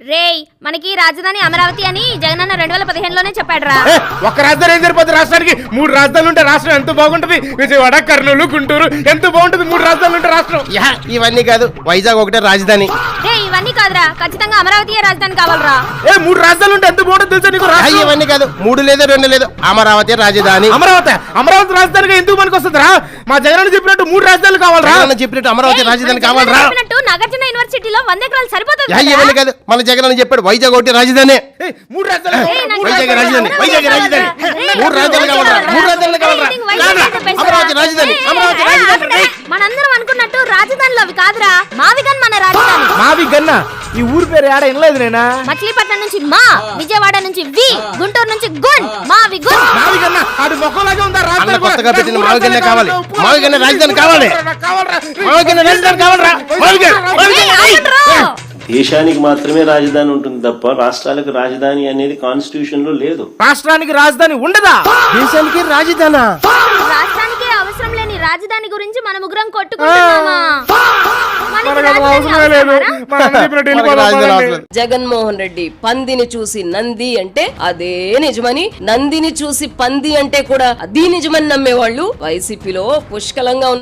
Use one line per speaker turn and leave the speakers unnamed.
రేయ్ మనకి రాజధాని అమరావతి అని జగనన్న 2015లోనే చెప్పాడురా.
ఒక రాజధాని ఏం సరిపోతుంది రాష్ట్రానికి? 3 రాజధానులు ఉంటే రాష్ట్రం ఎంత బాగుంటది. విజయవాడ, కర్నూలు, గుంటూరు ఎంత బాగుంటది. 3 రాజధానులు ఉంటే రాష్ట్రం.
ఇవన్నీ కాదు, వైజాగ్ ఒకటే రాజధాని.
రేయ్ ఇవన్నీ కాదురా, ఖచ్చితంగా అమరావతియే రాజధాని కావాలరా.
3 రాజధానులు ఉంటే ఎంత బాగుంటుంది తెలుసా నీకు?
ఇవన్నీ కాదు, 3 లేదు 2 లేదు, అమరావతి రాజధాని.
అమరావతి రాజధానిగా ఎందుకు మనకు వస్తుందిరా? మా జగన్ చెప్పినట్టు 3 రాజధానులు కావాలరా.
చెప్పినట్టు అమరావతి రాజధాని కావాలరా.
నాగార్జున యూనివర్సిటీలో 100 ఎకరాలు సరిపోతుంది.
ఇవన్నీ కాదు, మన జగన్ అని చెప్పాడు వైజాగ్ ఒకటి రాజధాని.
3 రాజధానులు
వైజాగ్ రాజధాని, వైజాగ్ రాజధాని. 3 రాజధానులు కావాలరా, 3 రాజధానులు కావాలరా. అమరావతి రాజధాని, అమరావతి రాజధాని.
మనందరం అనుకున్నట్టు రాజధానులు అవి కాదురా, మావిగన్ మన రాజధాని.
మావిగన్న ఈ ఊరు పేరు ఏడ వినలేదు నేనా.
మచిలీపట్నం నుంచి మా, విజయవాడ నుంచి వి, గుంటూరు నుంచి గున్, మావిగున్.
మావిగన్న అది మొక్కలాగే ఉందా?
అన్న కొత్తగా పెట్టిన మావిగన్నే కావాలి. మావిగన్న రాజధాని కావాలి. మావిగన్న రాజధాని కావాలరా.
దేశానికి మాత్రమే రాజధాని ఉంటుంది తప్ప రాష్ట్రాలకు రాజధాని అనేది కాన్స్టిట్యూషన్ లో లేదు.
రాష్ట్రానికి రాజధాని ఉండదా?
దేశానికి రాజధానా?
రాష్ట్రానికి అవసరం లేని రాజధాని గురించి మన ముగ్గురం కొట్టుకుంటున్నామా?
జగన్మోహన్ రెడ్డి పందిని చూసి నంది అంటే అదే నిజమని, నందిని చూసి పంది అంటే కూడా అది నిజమని నమ్మేవాళ్ళు వైసీపీలో పుష్కలంగా ఉన్నారు.